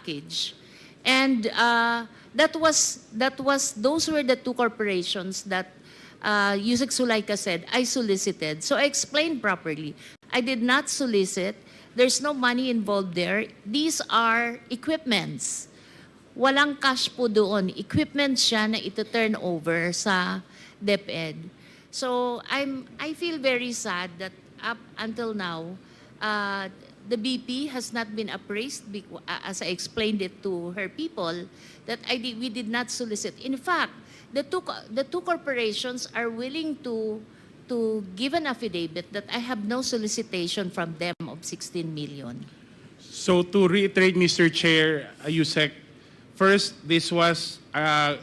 package. And those were the two corporations that Yusek Sulaika said, I solicited. So I explained properly. I did not solicit. There's no money involved there. These are equipments. Walang cash po doon. Equipment siya na ito-turn over sa DepEd. So I feel very sad that up until now, the BP has not been appraised, as I explained it to her people, that we did not solicit. In fact, the two corporations are willing to give an affidavit that I have no solicitation from them of 16 million. So to reiterate, Mr. Chair, Yusek, first, this was a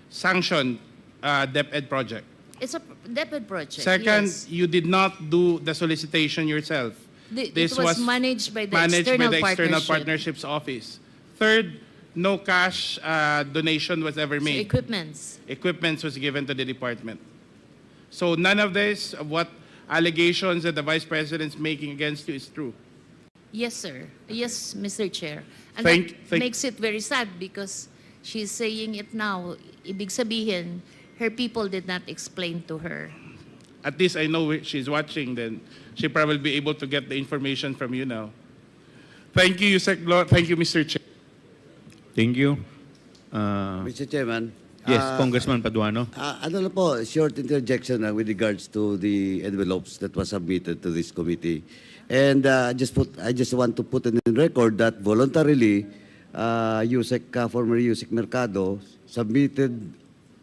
sanctioned DepEd project. It's a DepEd project. Second, yes. you did not do the solicitation yourself. This was managed by the External Partnerships Office. Third, no cash donation was ever made. So equipments was given to the department. So none of this, what allegations that the Vice President's making against you is true. Yes, sir. Yes, Mr. Chair. And that makes it very sad because she's saying it now. Ibig sabihin, her people did not explain to her. At least I know she's watching, then she probably be able to get the information from you now. Thank you, Yusek Lo. Thank you, Mr. Chair. Thank you. Mr. Chairman. Yes, Congressman Paduano. Ano na po, short interjection with regards to the envelopes that was submitted to this committee. And I just want to put in record that voluntarily, former Yusek Mercado submitted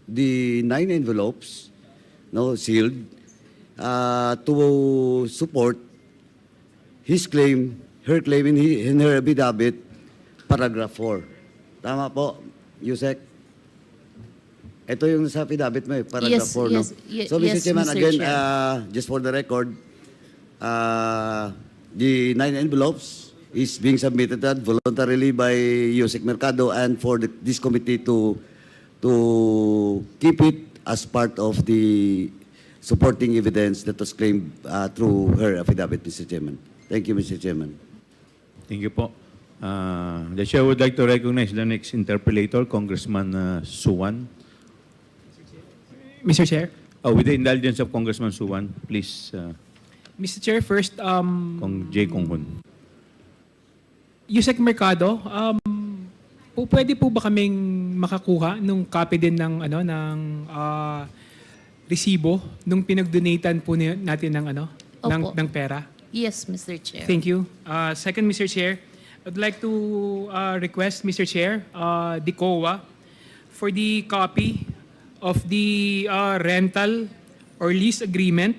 the 9 envelopes, sealed, to support his claim, her claim in her affidavit, paragraph 4. Tama po, Yusek? Ito yung sa affidavit mo, paragraph 4. No? So, Mr. Chairman, again, just for the record, the 9 envelopes is being submitted voluntarily by Yusek Mercado and for this committee to keep it as part of the supporting evidence that was claimed through her affidavit, Mr. Chairman. Thank you, Mr. Chairman. Thank you po. The chair would like to recognize the next interpellator, Congressman Suwan. Mr. Chair. With the indulgence of Congressman Suwan, please. Mr. Chair, first, Kong J. Konghun. Yusek Mercado, pwede po ba kaming makakuha nung copy din ng resibo nung pinagdonatan po natin ng pera? Yes, Mr. Chair. Thank you. Second, Mr. Chair, I'd like to request, Mr. Chair, the COA for the copy of the rental or lease agreement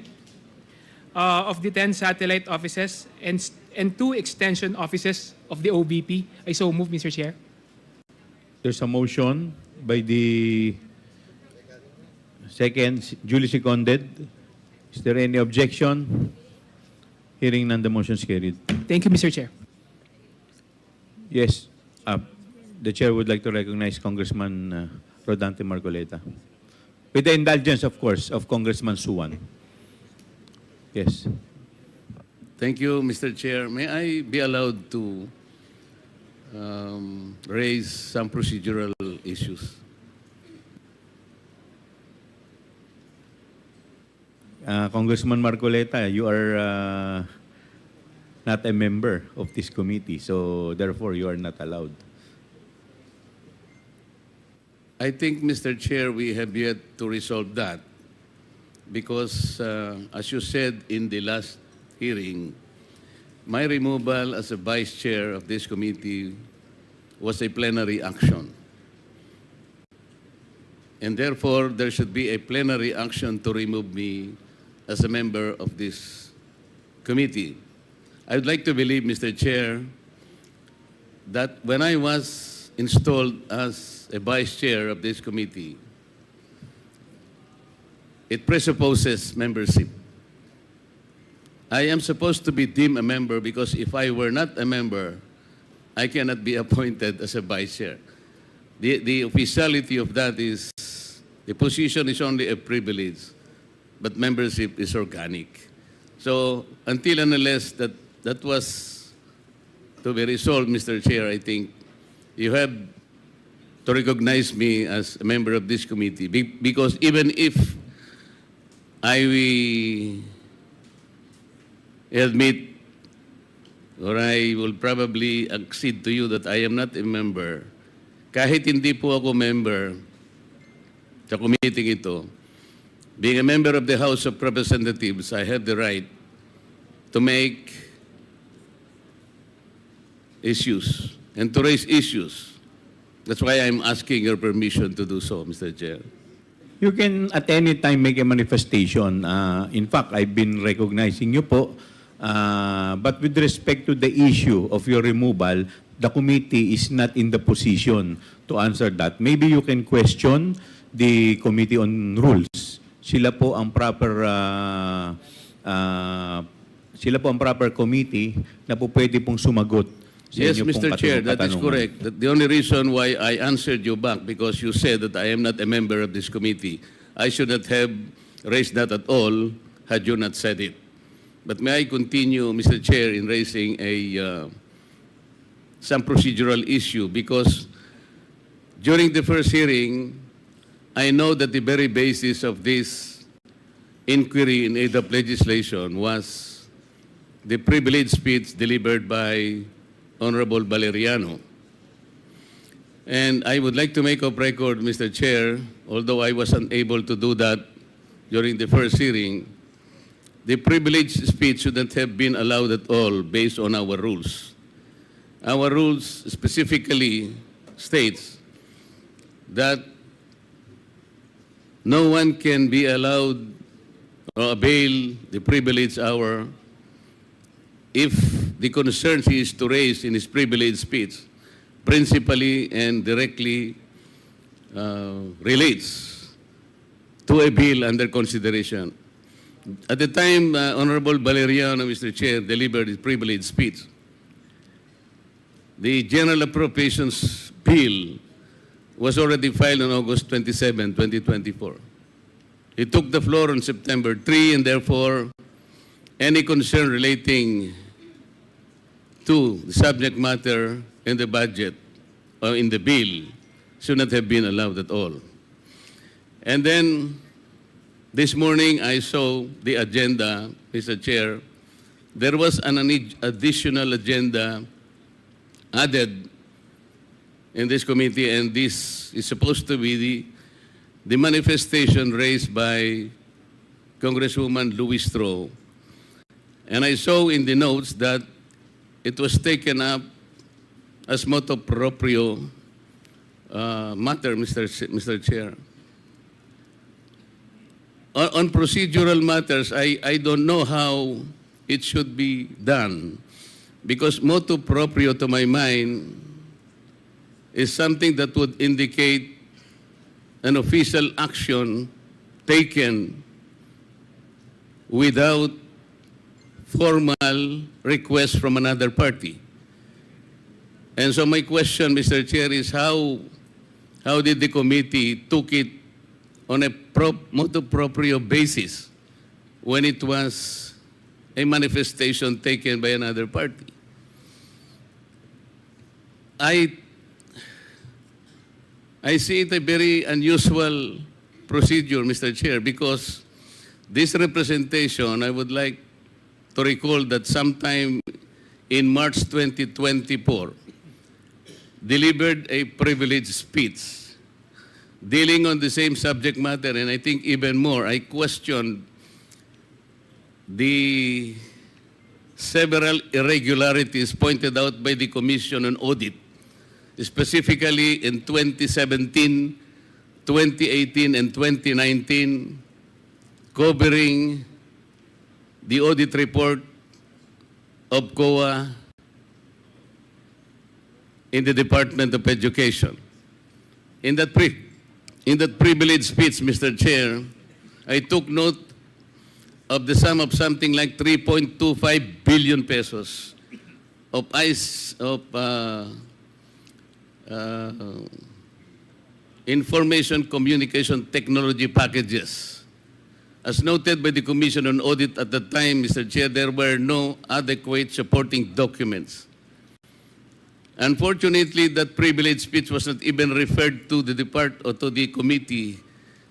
of the 10 satellite offices and 2 extension offices of the OVP. I so move, Mr. Chair. There's a motion by the second, duly seconded. Is there any objection? Hearing none, the motion is carried. Thank you, Mr. Chair. Yes. The chair would like to recognize Congressman Rodante Marcoleta. With the indulgence, of course, of Congressman Suwan. Yes. Thank you, Mr. Chair. May I be allowed to raise some procedural issues? Congressman Marcoleta, you are not a member of this committee, so therefore you are not allowed. I think, Mr. Chair, we have yet to resolve that because, as you said in the last hearing, my removal as a vice chair of this committee was a plenary action. And therefore, there should be a plenary action to remove me as a member of this committee. I would like to believe, Mr. Chair, that when I was installed as a vice chair of this committee, it presupposes membership. I am supposed to be deemed a member because if I were not a member, I cannot be appointed as a vice chair. The officiality of that is, the position is only a privilege, but membership is organic. So until and unless that was to be resolved, Mr. Chair, I think you have to recognize me as a member of this committee because even if I admit or I will probably accede to you that I am not a member, kahit hindi po ako member sa committee ito, being a member of the House of Representatives, I have the right to make issues and to raise issues. That's why I'm asking your permission to do so, Mr. Chair. You can at any time make a manifestation. In fact, I've been recognizing you po. But with respect to the issue of your removal, the committee is not in the position to answer that. Maybe you can question the Committee on Rules. Sila po ang proper committee na po pwede pong sumagot sa Yes, inyo pong Mr. Chair, that is katanungan. correct. The only reason why I answered you back because you said that I am not a member of this committee. I should not have raised that at all had you not said it. But may I continue, Mr. Chair, in raising some procedural issue because during the first hearing, I know that the very basis of this inquiry in aid of legislation was the privileged speech delivered by Honorable Valeriano. And I would like to make of record, Mr. Chair, although I was unable to do that during the first hearing, the privileged speech shouldn't have been allowed at all based on our rules. Our rules specifically states that no one can be allowed or avail the privileged hour if the concerns he is to raise in his privileged speech principally and directly relates to a bill under consideration. At the time Honorable Valeriano, Mr. Chair, delivered his privileged speech, the General Appropriations Bill was already filed on August 27, 2024. He took the floor on September 3, and therefore, any concern relating to the subject matter in the budget or in the bill should not have been allowed at all. And then, this morning, I saw the agenda, Mr. Chair. There was an additional agenda added in this committee, and this is supposed to be the manifestation raised by Congresswoman Luistro. And I saw in the notes that it was taken up as motu proprio matter, Mr. Chair. On procedural matters, I don't know how it should be done because motu proprio, to my mind, is something that would indicate an official action taken without formal request from another party. And so my question, Mr. Chair, is how did the committee took it on a motu proprio basis when it was a manifestation taken by another party? I see it a very unusual procedure, Mr. Chair, because this representation, I would like to recall that sometime in March 2024, delivered a privileged speech dealing on the same subject matter, and I think even more, I questioned the several irregularities pointed out by the Commission on Audit, specifically in 2017, 2018, and 2019, covering the audit report of COA in the Department of Education. In that privileged speech, Mr. Chair, I took note of the sum of something like 3.25 billion pesos of information communication technology packages. As noted by the Commission on Audit at the time, Mr. Chair, there were no adequate supporting documents. Unfortunately, that privileged speech was not even referred to the depart or to the committee,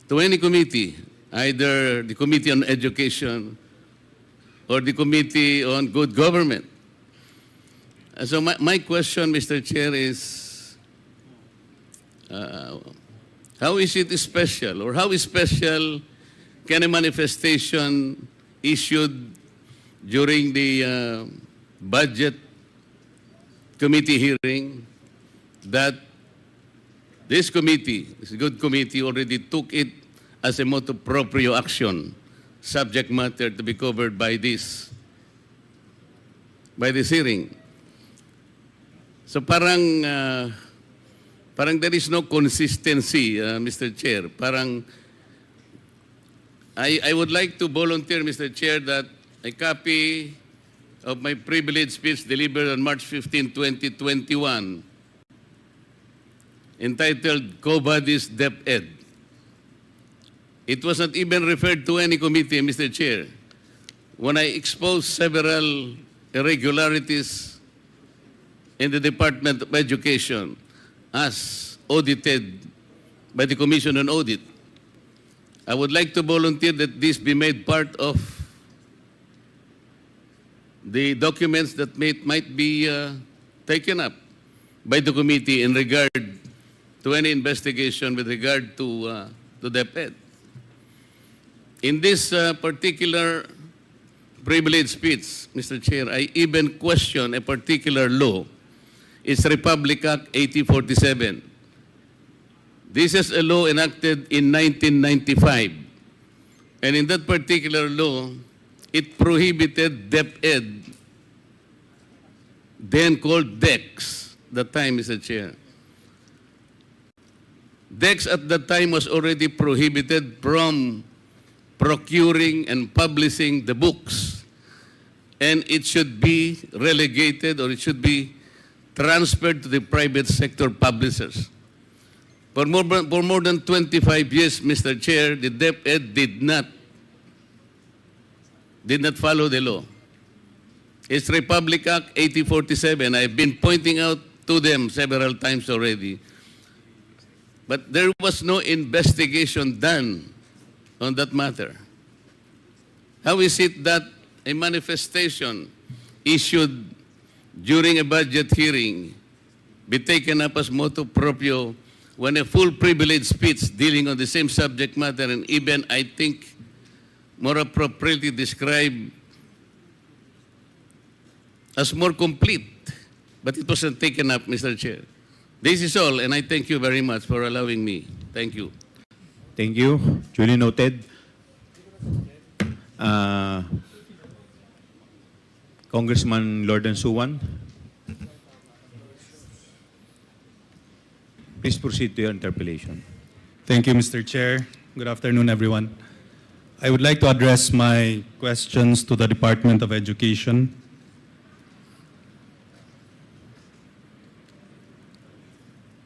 to any committee, either the Committee on Education or the Committee on Good Government. So my question, Mr. Chair, is how is it special, or how special can a manifestation issued during the budget committee hearing that this committee, this good committee, already took it as a motu proprio action, subject matter to be covered by this hearing? So parang there is no consistency, Mr. Chair. Parang I would like to volunteer, Mr. Chair, that a copy of my privileged speech delivered on March 15, 2021, entitled "Co-Bodies DepEd." It was not even referred to any committee, Mr. Chair. When I exposed several irregularities in the Department of Education as audited by the Commission on Audit, I would like to volunteer that this be made part of the documents that might be taken up by the committee in regard to any investigation with regard to DepEd. In this particular privilege speech, Mr. Chair, I even question a particular law. It's Republic Act 8047. This is a law enacted in 1995. And in that particular law, it prohibited DepEd, then called DEX, that time, Mr. Chair. DEX at that time was already prohibited from procuring and publishing the books. And it should be relegated, or it should be transferred to the private sector publishers. For more than 25 years, Mr. Chair, the DepEd did not follow the law. It's Republic Act 8047. I've been pointing out to them several times already. But there was no investigation done on that matter. How is it that a manifestation issued during a budget hearing be taken up as motu proprio when a full privilege speech dealing on the same subject matter, and even, I think, more appropriately described as more complete, but it wasn't taken up, Mr. Chair? This is all, and I thank you very much for allowing me. Thank you. Thank you. Duly noted. Congressman Lorden Suwan. Please proceed to your interpellation. Thank you, Mr. Chair. Good afternoon, everyone. I would like to address my questions to the Department of Education.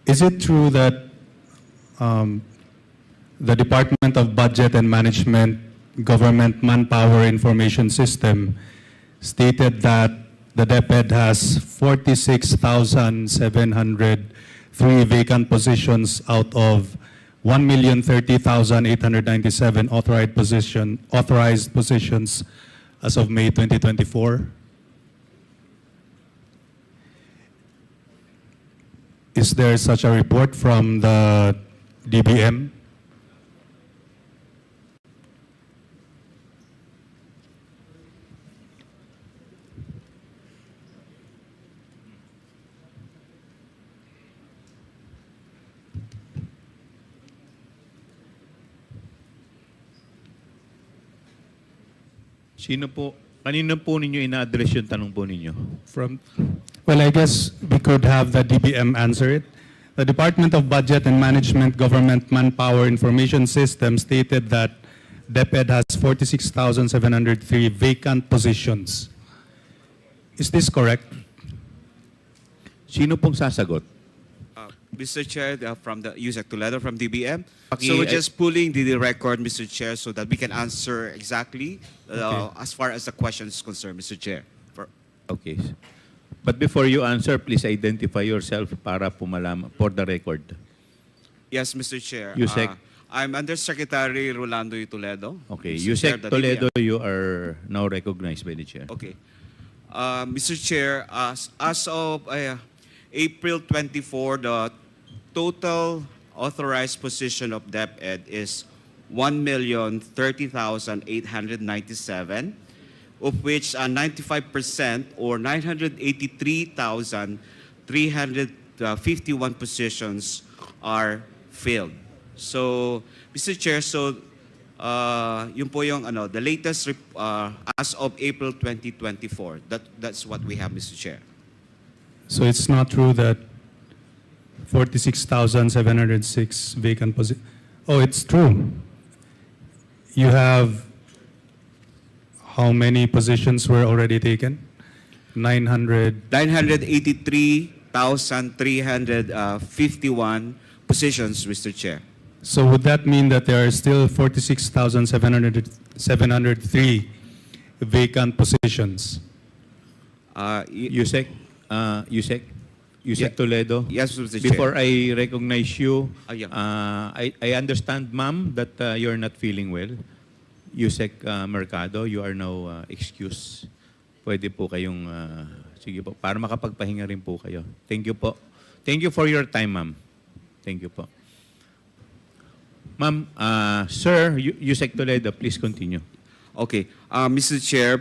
Is it true that the Department of Budget and Management Government Manpower Information System stated that the DepEd has 46,703 vacant positions out of 1,030,897 authorized positions as of May 2024? Is there such a report from the DBM? Sino po, kanino po ninyo ina-address yung tanong po ninyo? Well, I guess we could have the DBM answer it. The Department of Budget and Management Government Manpower Information System stated that DepEd has 46,703 vacant positions. Is this correct? Sino pong sasagot? Mr. Chair, from the Yusek Toledo from DBM. So we're just pulling the record, Mr. Chair, so that we can answer exactly as far as the question is concerned, Mr. Chair. Okay. But before you answer, please identify yourself para for the record. Yes, Mr. Chair. Yusek. I'm Undersecretary Rolando Toledo. Okay, Mr. Chair, Yusek the Toledo, DBM. you are now recognized by the chair. Okay. Mr. Chair, as of April 24, the total authorized position of DepEd is 1,030,897, of which 95% or 983,351 positions are filled. So, Mr. Chair, yun po yung the latest as of April 2024. That's what we have, Mr. Chair. So it's not true that 46,706 vacant positions. Oh, it's true. You have how many positions were already taken? 983,351 positions, Mr. Chair. So would that mean that there are still 46,703 vacant positions? Yusek, Yeah. Toledo. Yes, Mr. Chair. Before I recognize you, Yeah. I understand, ma'am, that you're not feeling well. Yusek Mercado, you are now excused. Pwede po kayong, sige po, para makapagpahinga rin po kayo. Thank you po. Thank you for your time, ma'am. Thank you po. Ma'am, sir, Yusek Toledo, please continue. Okay. Mr. Chair,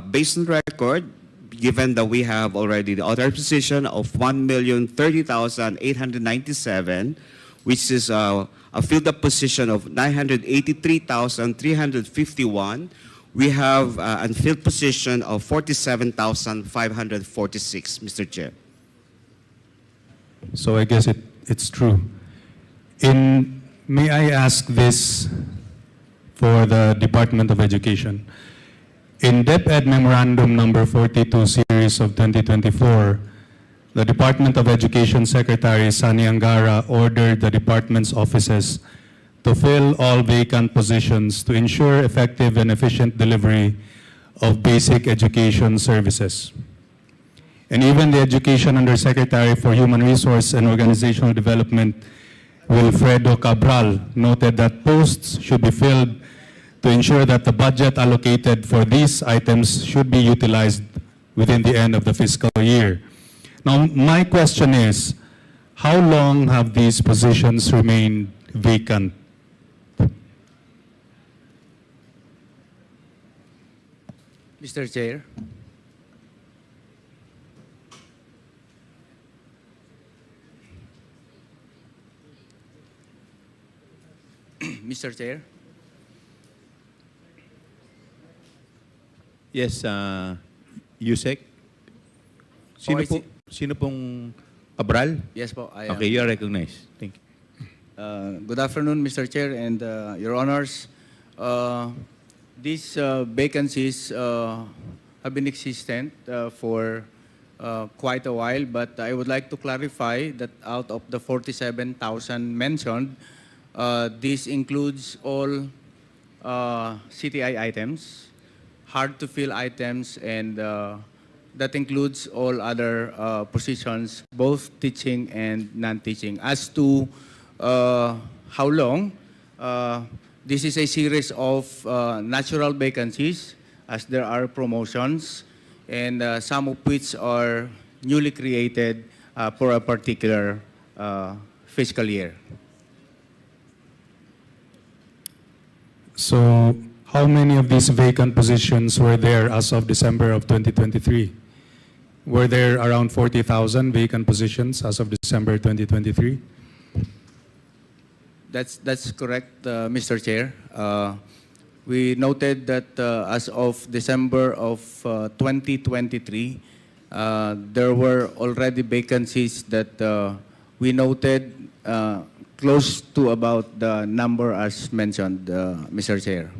based on record, given that we have already the authorized position of 1,030,897, which is a filled-up position of 983,351, we have an unfilled position of 47,546, Mr. Chair. So I guess it's true. May I ask this for the Department of Education? In DepEd Memorandum Number 42 Series of 2024, the Department of Education Secretary Sani Angara ordered the department's offices to fill all vacant positions to ensure effective and efficient delivery of basic education services. And even the Education Undersecretary for Human Resource and Organizational Development, Wilfredo Cabral, noted that posts should be filled to ensure that the budget allocated for these items should be utilized within the end of the fiscal year. Now, my question is, how long have these positions remained vacant? Mr. Chair. Mr. Chair. Yes, Yusek. Sino pong Cabral? Yes po, I am. Okay, you are recognized. Thank you. Good afternoon, Mr. Chair and Your Honors. These vacancies have been existent for quite a while, but I would like to clarify that out of the 47,000 mentioned, this includes all CTI items, hard-to-fill items, and that includes all other positions, both teaching and non-teaching. As to how long, this is a series of natural vacancies, as there are promotions, and some of which are newly created for a particular fiscal year. So, how many of these vacant positions were there as of December of 2023? Were there around 40,000 vacant positions as of December 2023? That's correct, Mr. Chair. We noted that as of December of 2023, there were already vacancies that we noted close to about the number as mentioned, Mr. Chair.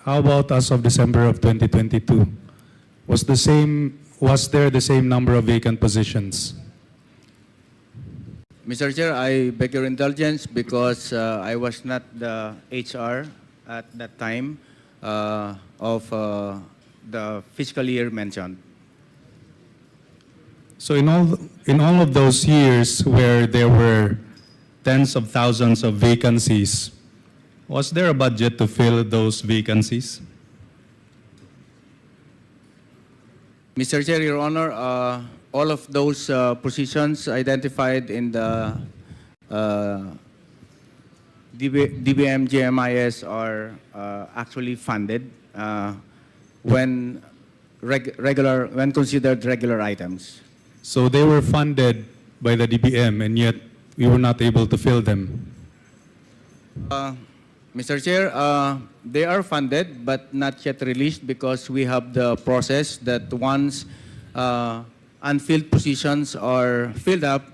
How about as of December of 2022? Was there the same number of vacant positions? Mr. Chair, I beg your indulgence because I was not the HR at that time of the fiscal year mentioned. So in all of those years where there were tens of thousands of vacancies, was there a budget to fill those vacancies? Mr. Chair, Your Honor, all of those positions identified in the DBM GMIS are actually funded when considered regular items. So they were funded by the DBM and yet we were not able to fill them. Mr. Chair, they are funded but not yet released because we have the process that once unfilled positions are filled up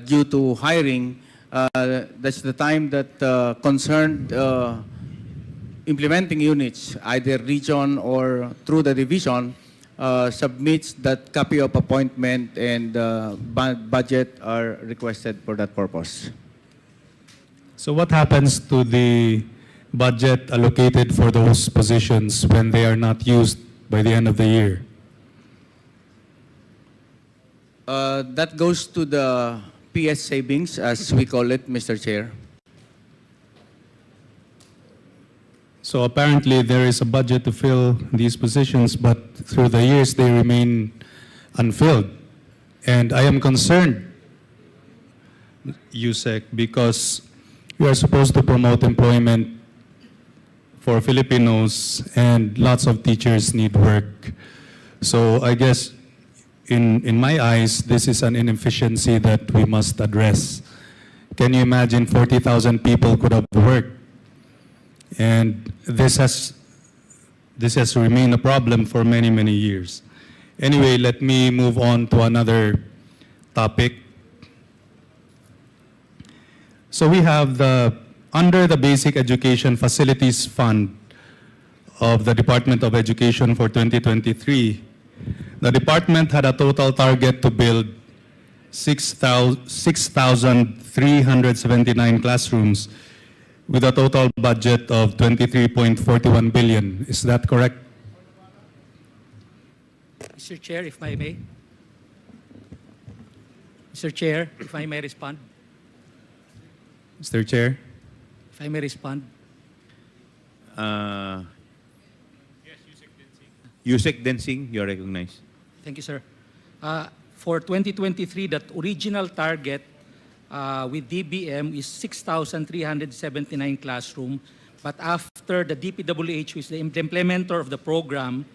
due to hiring, that's the time that concerned implementing units, either region or through the division, submits that copy of appointment and budget are requested for that purpose. So what happens to the budget allocated for those positions when they are not used by the end of the year? That goes to the PS savings, as we call it, Mr. Chair. So apparently there is a budget to fill these positions, but through the years they remain unfilled. And I am concerned, USEC, because we are supposed to promote employment for Filipinos and lots of teachers need work. So I guess in my eyes, this is an inefficiency that we must address. Can you imagine 40,000 people could have worked? And this has remained a problem for many, many years. Anyway, let me move on to another topic. So we have under the Basic Education Facilities Fund of the Department of Education for 2023, the department had a total target to build 6,379 classrooms with a total budget of 23.41 billion. Is that correct? Mr. Chair, if I may. Mr. Chair, if I may respond. Mr. Chair? If I may respond. Yusek Densing, you're recognized. Thank you, sir. For 2023, that original target with DBM is 6,379 classroom. But after the DPWH, which is the implementer of the program,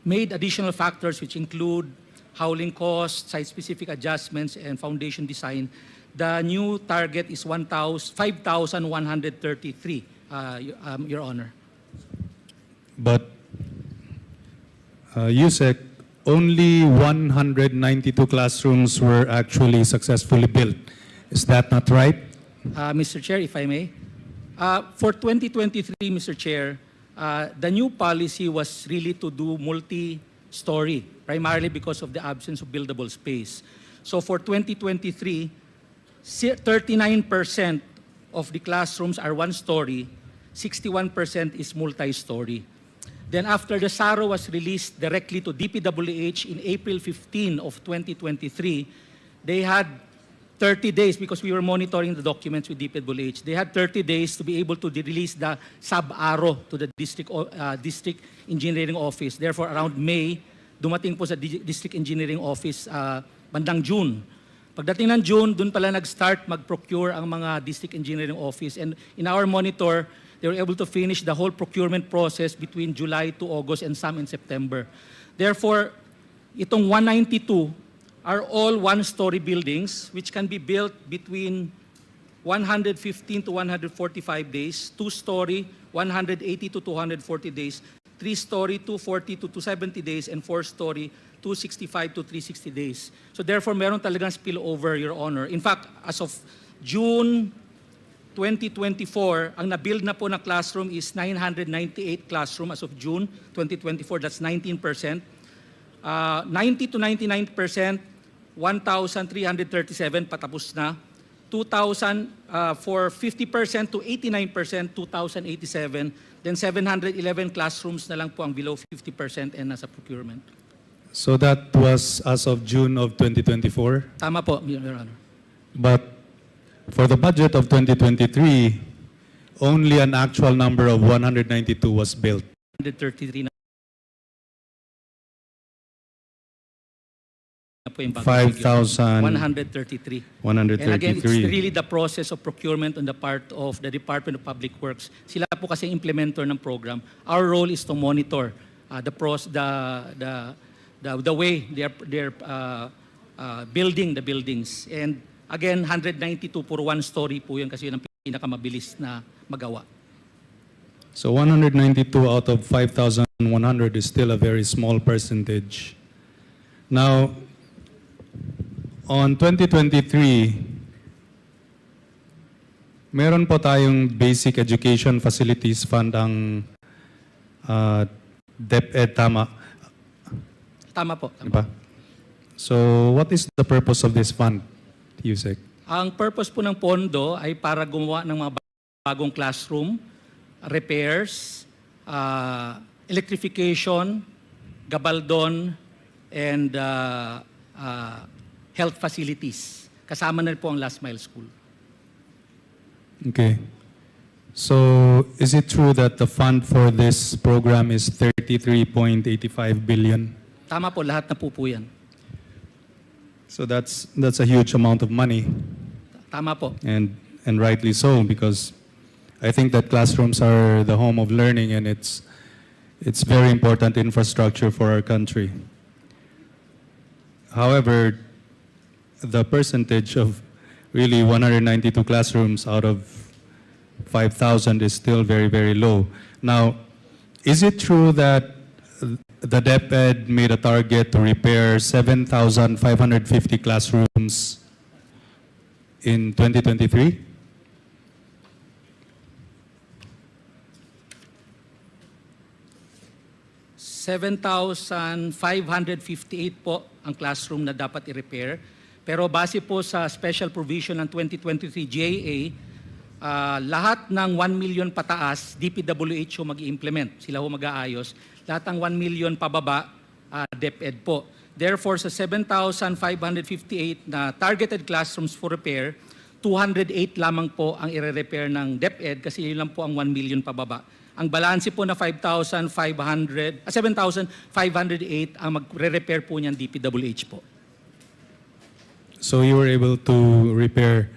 made additional factors which include howling costs, site-specific adjustments, and foundation design, the new target is 5,133, Your Honor. But USEC, only 192 classrooms were actually successfully built. Is that not right? Mr. Chair, if I may. For 2023, Mr. Chair, the new policy was really to do multi-story, primarily because of the absence of buildable space. So for 2023, 39% of the classrooms are one-story, 61% is multi-story. Then after the SARO was released directly to DPWH in April 15 of 2023, they had 30 days, because we were monitoring the documents with DPWH, they had 30 days to be able to release the sub-ARO to the district engineering office. Therefore, around May, dumating po sa district engineering office bandang June. Pagdating ng June, dun pala nag-start mag-procure ang mga district engineering office. And in our monitor, they were able to finish the whole procurement process between July to August and some in September. Therefore, itong 192 are all one-story buildings which can be built between 115 to 145 days, two-story, 180 to 240 days, three-story, 240 to 270 days, and four-story, 265 to 360 days. So therefore, meron talagang spillover, Your Honor. In fact, as of June 2024, ang na-build na po na classroom is 998 classroom as of June 2024. That's 19%. 90 to 99%, 1,337 patapos na. 2,000 for 50% to 89%, 2,087. Then 711 classrooms na lang po ang below 50% and nasa procurement. So that was as of June of 2024. Tama po, Your Honor. But for the budget of 2023, only an actual number of 192 was built. 133 na po yung bagong figure. 5,133. 133. And again, it's really the process of procurement on the part of the Department of Public Works. Sila po kasi implementer ng program. Our role is to monitor the way they're building the buildings. And again, 192 for one story po yun kasi yun ang pinakamabilis na magawa. So 192 out of 5,100 is still a very small percentage. Now, on 2023, meron po tayong Basic Education Facilities Fund ang DepEd, tama? Tama po. Tama. Diba? So, what is the purpose of this fund, Yusek? Ang purpose po ng pondo ay para gumawa ng mga bagong classroom, repairs, electrification, gabaldon, and health facilities. Kasama na rin po ang last mile school. Okay. So, is it true that the fund for this program is 33.85 billion? Tama po, lahat na po yan. So that's a huge amount of money. Tama po. And rightly so, because I think that classrooms are the home of learning, and it's very important infrastructure for our country. However, the percentage of really 192 classrooms out of 5,000 is still very, very low. Now, is it true that the DepEd made a target to repair 7,550 classrooms in 2023? $7,558 po ang classroom na dapat i-repair. Pero base po sa special provision ng 2023 GAA, lahat ng 1 million pataas, DPWH ho mag-i-implement. Sila ho mag-aayos. Lahat ng 1 million pababa, DepEd po. Therefore, sa 7,558 na targeted classrooms for repair, 208 lamang po ang i-repair ng DepEd kasi yun lang po ang 1 million pababa. Ang balanse po na 7,508 ang magre-repair po niyan DPWH po. So you were able to repair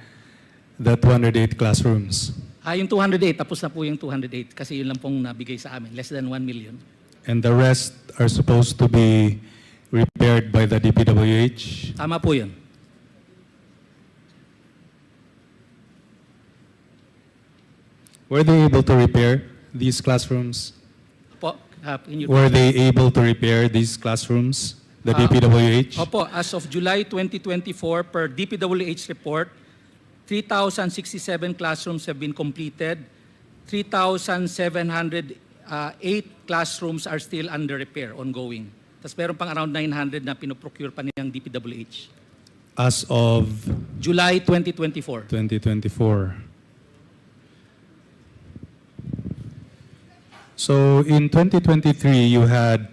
the 208 classrooms? Yung 208, tapos na po yung 208 kasi yun lang pong nabigay sa amin, less than 1 million. And the rest are supposed to be repaired by the DPWH? Tama po yun. Were they able to repair these classrooms? Po, Were they able to repair these classrooms, the DPWH? Opo, as of July 2024, per DPWH report, 3,067 classrooms have been completed. 3,708 classrooms are still under repair, ongoing. Tapos meron pang around 900 na pinoprocure pa niyang DPWH. As of July 2024. 2024. So in 2023, you had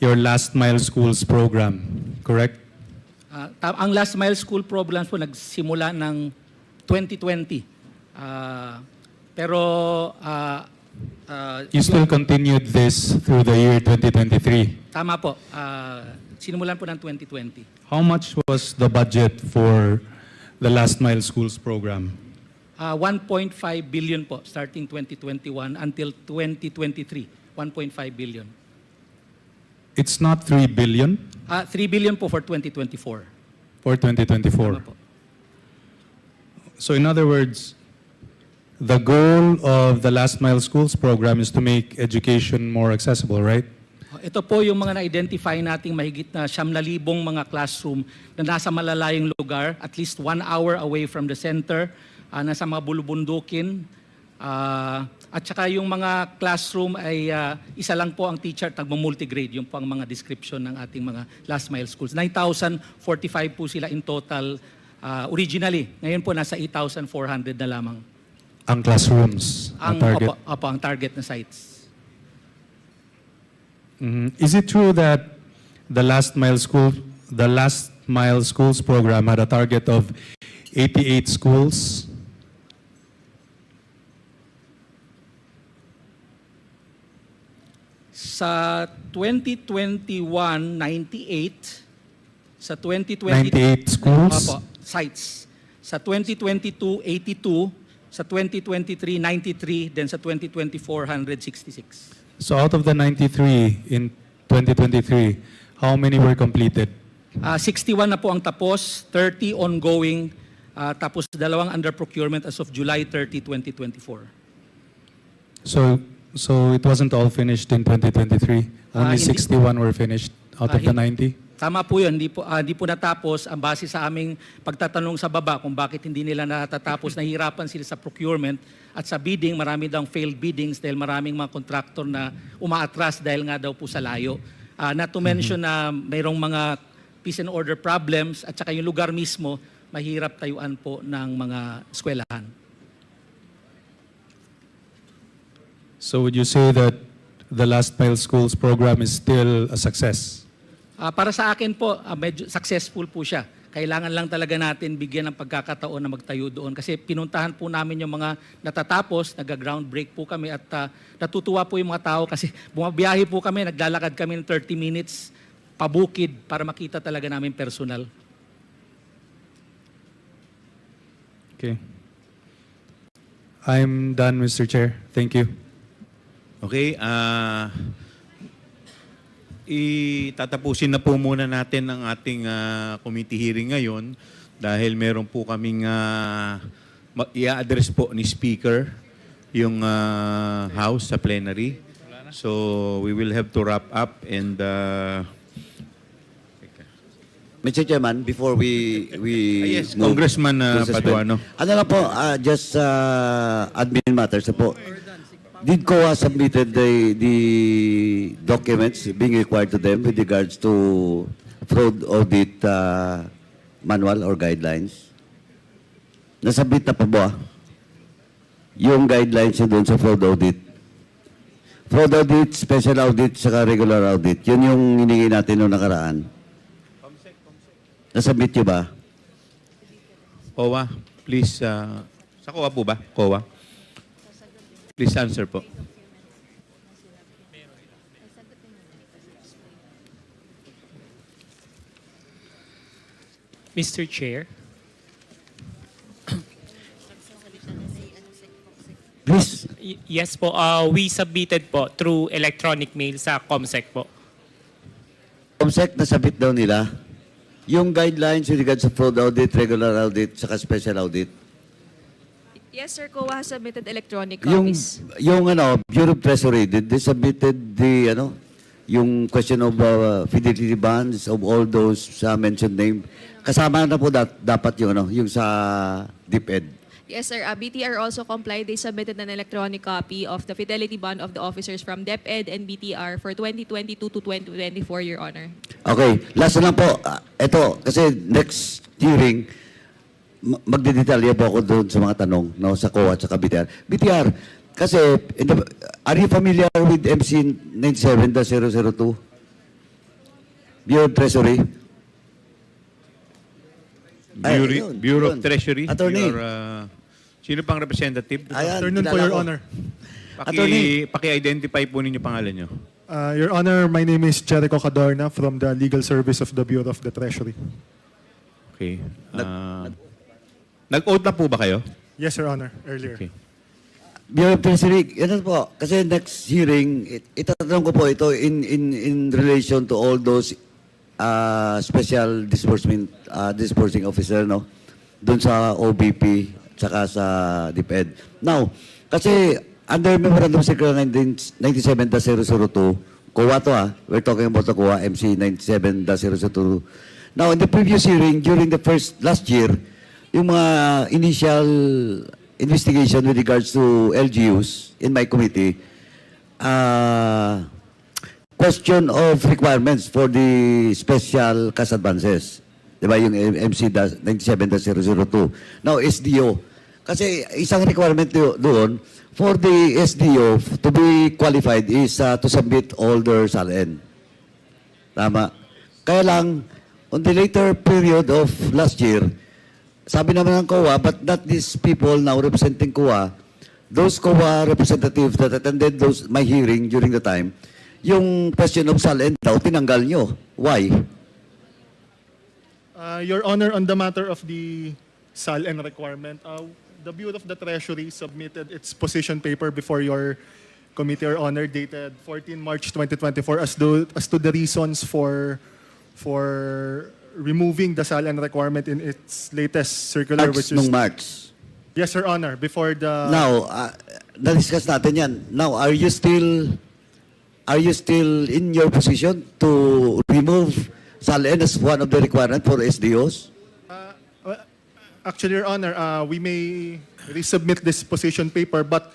your Last Mile Schools program, correct? Ang Last Mile School programs po nagsimula ng 2020. You still continued this through the year 2023. Tama po. Sinimulan po ng 2020. How much was the budget for the Last Mile Schools program? 1.5 billion po starting 2021 until 2023. 1.5 billion. It's not 3 billion 3 billion po for 2024. for 2024. Tama po. So in other words, the goal of the Last Mile Schools program is to make education more accessible, right? Ito po yung mga na-identify nating mahigit na 9,000 mga classroom na nasa malalayong lugar, at least 1 hour away from the center, nasa mga bulubundukin. At saka yung mga classroom ay isa lang po ang teacher at nagmo-multigrade. Yung po ang mga description ng ating mga Last Mile Schools. 9,045 po sila in total originally. Ngayon po nasa 8,400 na lamang. Ang classrooms, ang target. Opo, ang target na sites. Is it true that the last mile schools program had a target of 88 schools. Sa 2021, 98. Sa 2022, 98 schools? Opo, sites. Sa 2022, 82. Sa 2023, 93. Then sa 2024, 166. So out of the 93 in 2023, how many were completed? 61 na po ang tapos, 30 ongoing, tapos 2 under procurement as of July 30, 2024. So it wasn't all finished in 2023. Only Hindi 61 were finished out of the 90. Tama po yun, hindi po natapos. Ang base sa aming pagtatanong sa baba kung bakit hindi nila natatapos, nahihirapan sila sa procurement at sa bidding, marami daw failed biddings dahil maraming mga contractor na umaatras dahil nga daw po sa layo. Not to mention na mayroong mga peace and order problems at saka yung lugar mismo, mahirap tayuan po ng mga eskwelahan. So would you say that the last mile schools program is still a success? Para sa akin po, medyo successful po siya. Kailangan lang talaga natin bigyan ng pagkakataon na magtayo doon. Kasi pinuntahan po namin yung mga natatapos, nag-ground break po kami at natutuwa po yung mga tao kasi bumabiyahe po kami, naglalakad kami ng 30 minutes pabukid para makita talaga namin personal. Okay. I'm done, Mr. Chair. Thank you. Okay, itatapusin na po muna natin ang ating committee hearing ngayon dahil meron po kaming i-address po ni Speaker yung House sa plenary. So we will have to wrap up and Mr. Chairman, before we yes, move Congressman to suspend. Paduano. Ano lang po, just admin matters na po. Did COA submitted the documents being required to them with regards to fraud audit manual or guidelines? Nasubmit na pa ba? Yung guidelines yun doon sa fraud audit. Fraud audit, special audit, saka regular audit. Yun yung hiningi natin noong nakaraan. Nasubmit nyo ba? COA, please. Sa COA po ba? COA? Please answer po. Mr. Chair. Please. Yes po, we submitted po through electronic mail sa COMSEC po. COMSEC, nasabit daw nila yung guidelines with regards to fraud audit, regular audit, saka special audit. Yes, sir. COA has submitted electronic Yung, copies. yung Bureau of Treasury, did they submitted the, yung question of fidelity bonds of all those mentioned name? Kasama na po dapat yung, yung sa DepEd. Yes, sir. BTR also complied. They submitted an electronic copy of the fidelity bond of the officers from DepEd and BTR for 2022 to 2024, Your Honor. Okay. Last na lang po. Ito, kasi next hearing, magdidetalya po ako doon sa mga tanong sa COA at sa BTR. BTR, kasi, are you familiar with MC 97-002? Bureau of Treasury? Bureau of Treasury. Attorney. Sino pang representative? Afternoon po, Your Honor. Paki-identify po ninyo pangalan nyo. Your Honor, my name is Jericho Cadorna from the Legal Service of the Bureau of the Treasury. Okay. Nag-oath na po ba kayo? Yes, Your Honor, earlier. Okay. Bureau of Treasury, yan po. Kasi next hearing, itatanong ko po ito in relation to all those special disbursing officer, no? Doon sa OVP, tsaka sa DepEd. Now, kasi under Memorandum Circular 97-002, COA to we're talking about the COA MC 97-002. Now, in the previous hearing, during the last year, yung mga initial investigation with regards to LGUs in my committee, question of requirements for the special cash advances. Diba yung MC 97-002. Now, SDO. Kasi isang requirement doon, for the SDO to be qualified is to submit all their SALN. Tama. Kaya lang, on the later period of last year, sabi naman ng COA, but not these people now representing COA, those COA representatives that attended my hearing during the time, yung question of SALN daw, tinanggal nyo. Why? Your Honor, on the matter of the SALN requirement, the Bureau of the Treasury submitted its position paper before your committee, Your Honor, dated 14 March 2024 as to the reasons for removing the SALN requirement in its latest circular, March which is... nung March. Yes, Your Honor, before the... Now, na-discuss natin yan. Now, are you still in your position to remove SALN as one of the requirements for SDOs? Actually, Your Honor, we may resubmit this position paper, but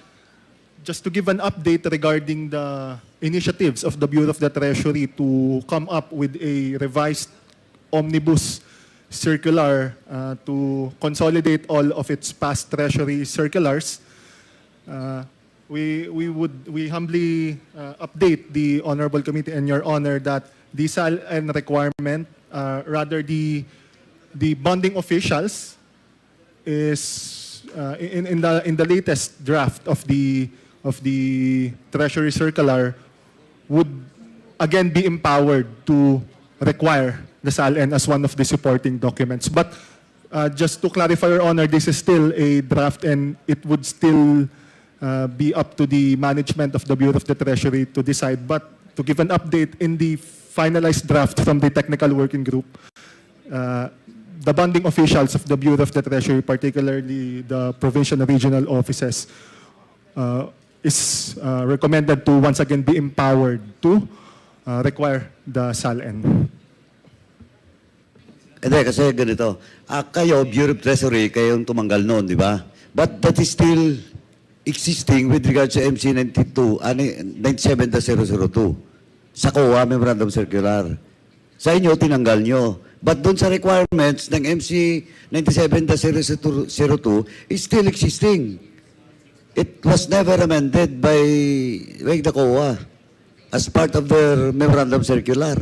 just to give an update regarding the initiatives of the Bureau of the Treasury to come up with a revised omnibus circular to consolidate all of its past Treasury circulars, we humbly update the Honorable Committee and Your Honor that the SALN requirement, rather the bonding officials, is in the latest draft of the Treasury circular would again be empowered to require the SALN as one of the supporting documents. But just to clarify, Your Honor, this is still a draft and it would still be up to the management of the Bureau of the Treasury to decide. But to give an update, in the finalized draft from the technical working group, the bonding officials of the Bureau of the Treasury, particularly the provincial and regional offices, is recommended to once again be empowered to require the SALN. Hindi, kasi ganito. Kayo, Bureau of Treasury, kayong tumanggal noon, di ba? But that is still existing with regards to MC 97-002 sa COA Memorandum Circular. Sa inyo, tinanggal nyo. But doon sa requirements ng MC 97-002 is still existing. It was never amended by the COA as part of their Memorandum Circular.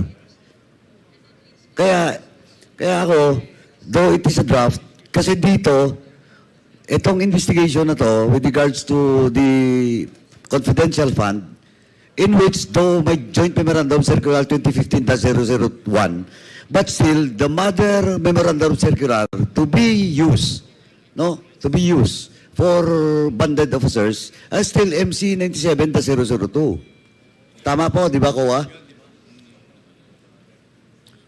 Kaya ako, though it is a draft, kasi dito, itong investigation na to with regards to the confidential fund, in which though my joint memorandum circular 2015-001, but still the mother memorandum circular to be used for banded officers as still MC 97-002. Tama po, di ba, Koa?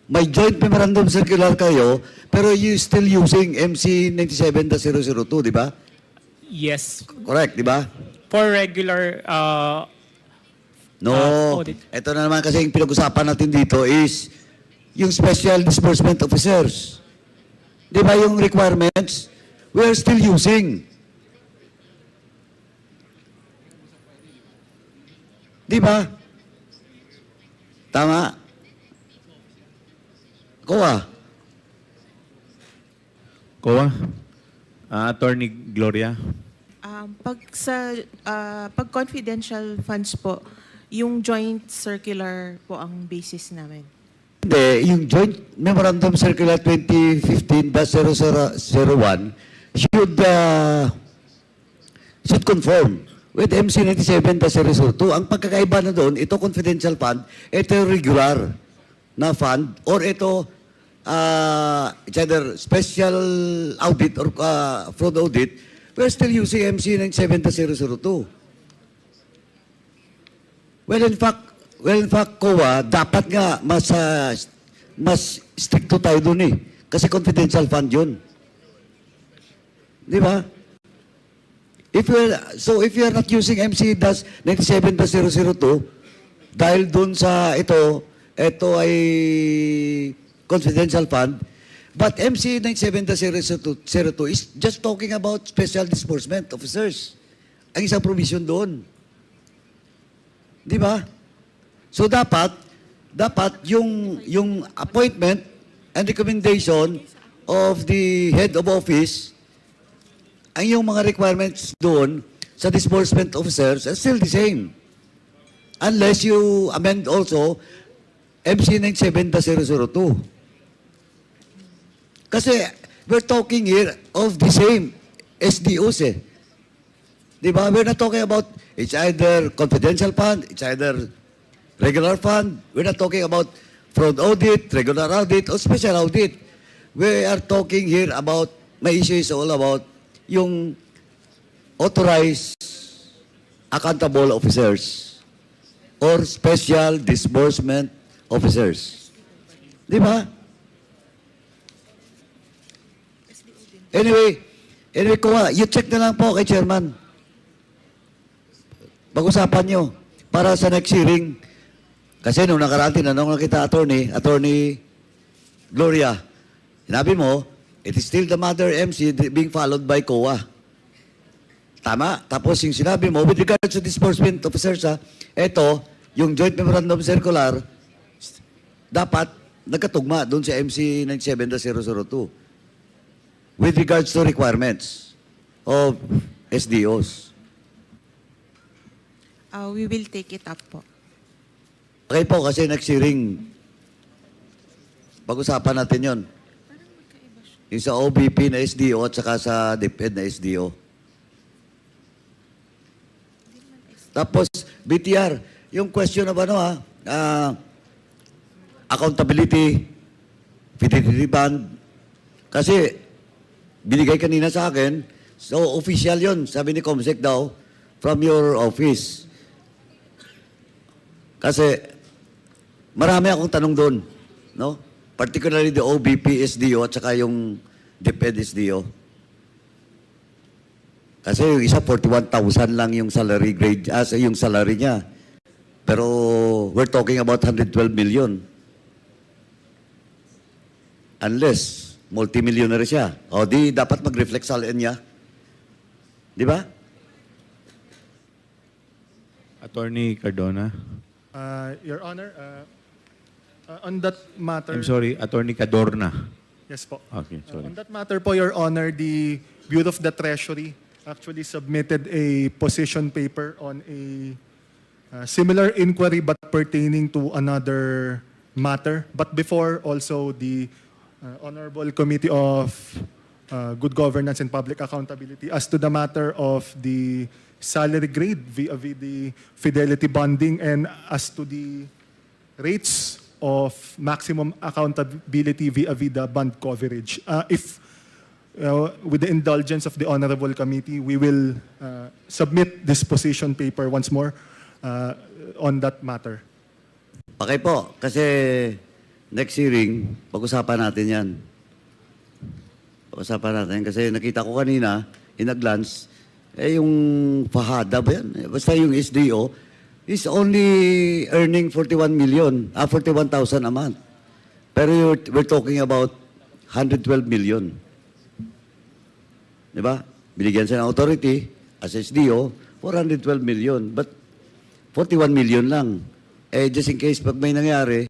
May joint memorandum circular kayo, pero you still using MC 97-002, di ba? Yes. Correct, di ba? For regular No. audit. Ito na naman kasi yung pinag-usapan natin dito is yung special disbursement officers. Di ba yung requirements? We are still using. Di ba? Tama? Koa? Koa? Attorney Gloria? Pag confidential funds po, yung joint circular po ang basis namin. Hindi, yung joint memorandum circular 2015-001 should conform with MC 97-002. Ang pagkakaiba na doon, ito confidential fund, ito regular na fund, or ito it's either special audit or fraud audit. We're still using MC 97-002. Well, in fact, COA, dapat nga mas stricto tayo dun eh. Kasi confidential fund yun. Di ba? If you are not using MC 97-002, dahil dun sa ito ay confidential fund, but MC 97-002 is just talking about special disbursement officers. Ang isang provision doon. Di ba? So dapat yung appointment and recommendation of the head of office, ang yung mga requirements doon sa disbursement officers are still the same. Unless you amend also MC 97-002. Kasi we're talking here of the same SDOs eh. Di ba? We're not talking about it's either confidential fund, it's either regular fund. We're not talking about fraud audit, regular audit, or special audit. We are talking here about, my issue is all about yung authorized accountable officers or special disbursement officers. Di ba? Anyway, you check na lang po kay Chairman. Pag-usapan nyo para sa next hearing. Kasi nung nakaraan, tinanong na kita, Attorney Gloria, sinabi mo, it is still the mother MC being followed by COA. Tama? Tapos yung sinabi mo, with regards to disbursement officers, eto, yung Joint Memorandum Circular, dapat nagkatugma doon sa MC 97-002 with regards to requirements of SDOs. We will take it up po. Okay po, kasi next hearing, pag-usapan natin yon. Yung sa OVP na SDO at saka sa DepEd na SDO. Tapos, BTR, yung question of accountability, fidelity band, kasi binigay kanina sa akin, so official yon, sabi ni Comsec daw, from your office. Kasi marami akong tanong doon, no? Particularly the OVP SDO at saka yung DepEd SDO. Kasi yung isa 41,000 lang yung salary grade, yung salary niya. Pero we're talking about 112 million. Unless multimillionaire siya. O di dapat mag-reflect sa LN niya. Di ba? Attorney Cardona. Your Honor, on that matter... I'm sorry, Attorney Cadorna. Yes po. Okay, sorry. On that matter po, Your Honor, the Bureau of the Treasury actually submitted a position paper on a similar inquiry but pertaining to another matter. But before, also the Honorable Committee of Good Governance and Public Accountability as to the matter of the salary grade vis-a-vis the fidelity bonding and as to the rates of maximum accountability vis-a-vis the bond coverage. If with the indulgence of the Honorable Committee, we will submit this position paper once more on that matter. Okay po, kasi next hearing, pag-usapan natin yan. Pag-usapan natin kasi nakita ko kanina, in a glance, yung fahada ba yan? Basta yung SDO is only earning 41,000 a month. Pero we're talking about 112 million. Di ba? Binigyan siya ng authority as SDO, 412 million. But 41 million lang. Just in case pag may nangyari,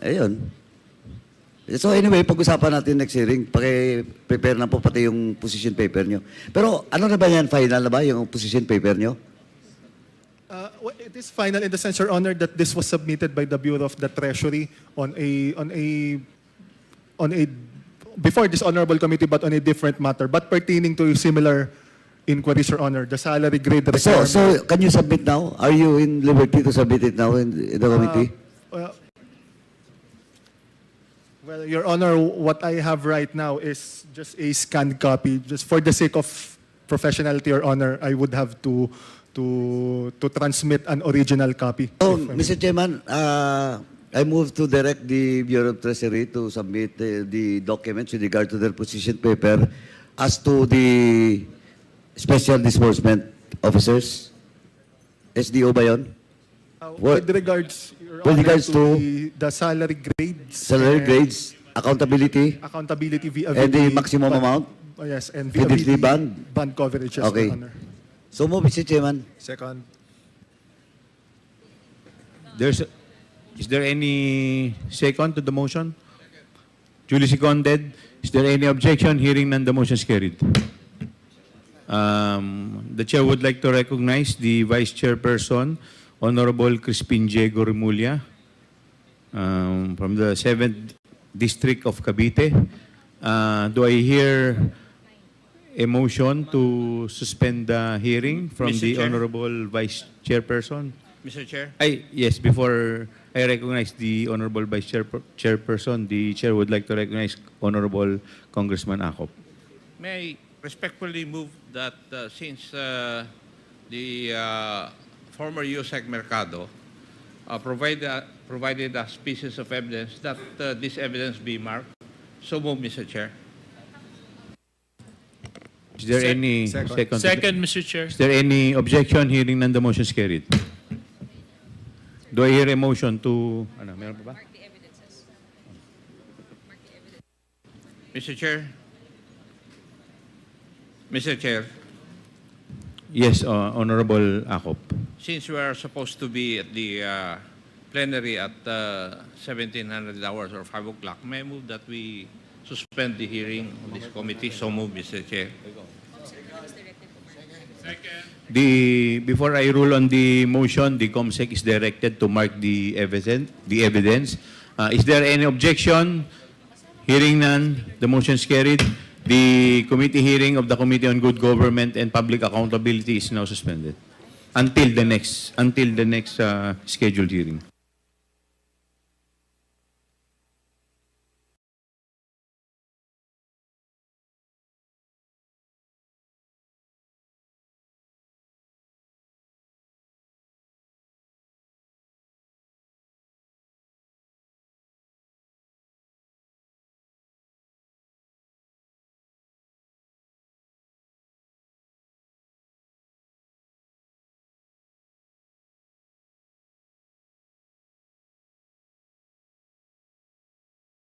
ayun. So anyway, pag-usapan natin next hearing. Prepare na po pati yung position paper nyo. Pero ano na ba yan? Final na ba yung position paper nyo? It is final in the sense, Your Honor, that this was submitted by the Bureau of the Treasury on a before this Honorable Committee, but on a different matter, but pertaining to similar inquiries, Your Honor, the salary grade requirement. So can you submit now? Are you in liberty to submit it now in the committee? Well, Your Honor, what I have right now is just a scanned copy. Just for the sake of professionality, Your Honor, I would have to transmit an original copy. Oh, Mr. Chairman, I move to direct the Bureau of Treasury to submit the documents with regard to their position paper as to the special disbursement officers. SDO ba yun? With regards, Your With Honor, regards to the salary grades. salary and grades, accountability, accountability via and the maximum amount? Yes, and Fidelity via band? band coverage, yes, Okay. Your Honor. So move, Mr. Chairman. Second. Is there any second to the motion? Duly seconded. Is there any objection? Hearing none, the motion is carried. The chair would like to recognize the Vice Chairperson, Honorable Crispin Diego Remulla, from the 7th District of Cavite. Do I hear a motion to suspend the hearing from Mr. the Chair. Honorable Vice Chairperson? Mr. Chair. Yes, before I recognize the Honorable Vice Chairperson, the Chair would like to recognize Honorable Congressman Acop. May I respectfully move that since the former USEC Mercado provided us pieces of evidence that this evidence be marked. So move, Mr. Chair. Is there any second? Second, Mr. Chair. Is there any objection? Hearing none, the motion is carried. Do I hear a motion to... Ano, meron pa ba? Mr. Chair. Mr. Chair, Yes, Honorable Acop. since we are supposed to be at the plenary at 1700 hours or 5 o'clock, may I move that we suspend the hearing of this committee? So move, Mr. Chair. Before I rule on the motion, the COMSEC is directed to mark the evidence. Is there any objection? Hearing none, the motion is carried. The committee hearing of the Committee on Good Government and Public Accountability is now suspended until the next scheduled hearing.